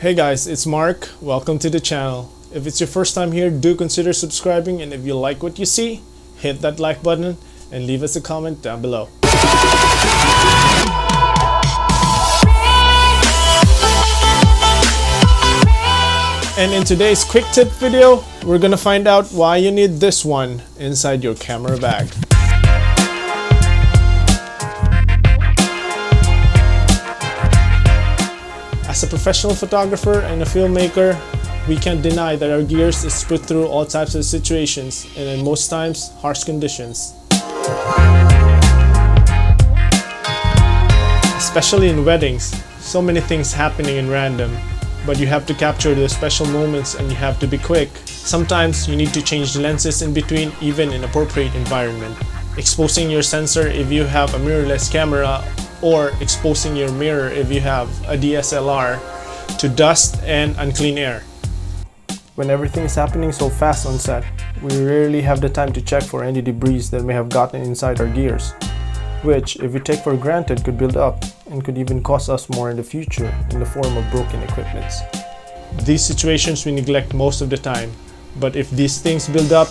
Hey guys, it's Mark. Welcome to the channel. If it's your first time here, do consider subscribing, and if you like what you see, hit that like button and leave us a comment down below. And in today's quick tip video, we're gonna find out why you need this one inside your camera bag. As a professional photographer and a filmmaker, we can't deny that our gears is put through all types of situations, and in most times, harsh conditions. Especially in weddings, so many things happening in random, but you have to capture the special moments and you have to be quick. Sometimes you need to change the lenses in between, even in appropriate environment. Exposing your sensor if you have a mirrorless camera, or exposing your mirror if you have a DSLR to dust and unclean air. When everything is happening so fast on set, we rarely have the time to check for any debris that may have gotten inside our gears, which, if we take for granted, could build up and could even cost us more in the future in the form of broken equipment. These situations we neglect most of the time, but if these things build up,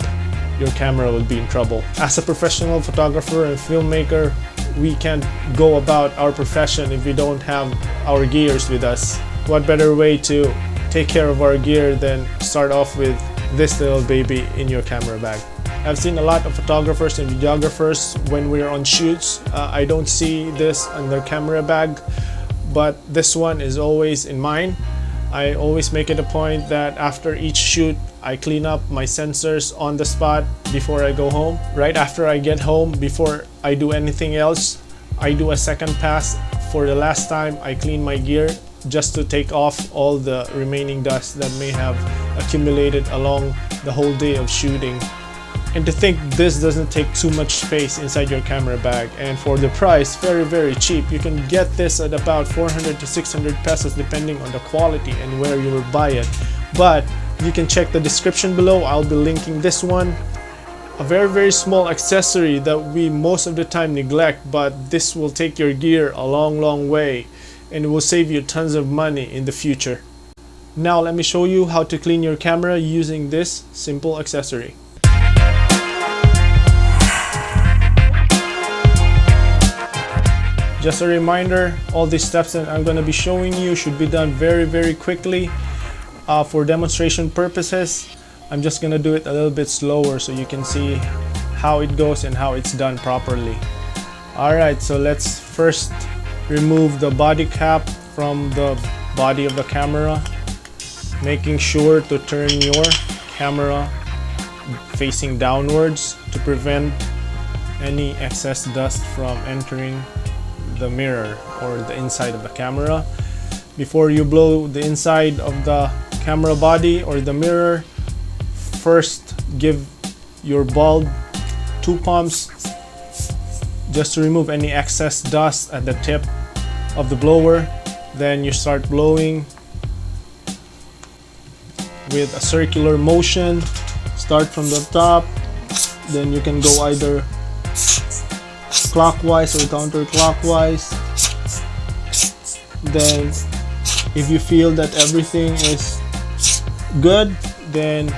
your camera will be in trouble. As a professional photographer and filmmaker, we can't go about our profession if we don't have our gears with us. What better way to take care of our gear than start off with this little baby in your camera bag? I've seen a lot of photographers and videographers when we're on shoots. I don't see this on their camera bag, but this one is always in mine. I always make it a point that after each shoot, I clean up my sensors on the spot before I go home. Right after I get home, before I do anything else, I do a second pass. For the last time, I clean my gear just to take off all the remaining dust that may have accumulated along the whole day of shooting. And to think this doesn't take too much space inside your camera bag, and for the price, very cheap. You can get this at about 400 to 600 pesos depending on the quality and where you will buy it. But you can check the description below. I'll be linking this one. A very small accessory that we most of the time neglect, but this will take your gear a long way, and it will save you tons of money in the future. Now let me show you how to clean your camera using this simple accessory. Just a reminder, all these steps that I'm going to be showing you should be done very quickly. For demonstration purposes, I'm just going to do it a little bit slower so you can see how it goes and how it's done properly. Alright, so let's first remove the body cap from the body of the camera, making sure to turn your camera facing downwards to prevent any excess dust from entering the mirror or the inside of the camera. Before you blow the inside of the camera body or the mirror, first give your bulb 2 pumps just to remove any excess dust at the tip of the blower. Then you start blowing with a circular motion. Start from the top, then you can go either clockwise or counterclockwise. Then if you feel that everything is good, then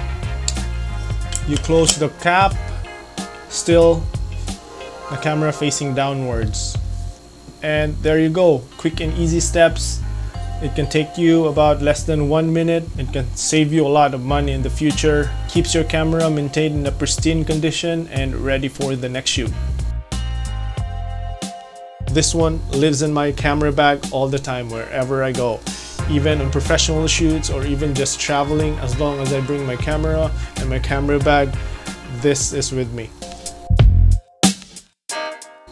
you close the cap, still the camera facing downwards. And there you go, quick and easy steps. It can take you about less than 1 minute. It can save you a lot of money in the future. Keeps your camera maintained in a pristine condition and ready for the next shoot. This one lives in my camera bag all the time wherever I go, even on professional shoots or even just traveling. As long as I bring my camera and my camera bag, this is with me.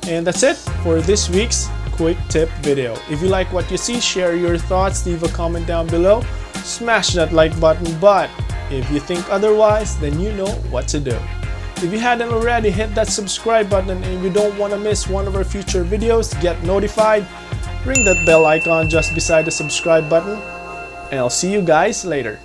And that's it for this week's quick tip video. If you like what you see, share your thoughts, leave a comment down below, smash that like button, but if you think otherwise, then you know what to do. If you hadn't already, hit that subscribe button, and if you don't want to miss one of our future videos, get notified, ring that bell icon just beside the subscribe button, and I'll see you guys later.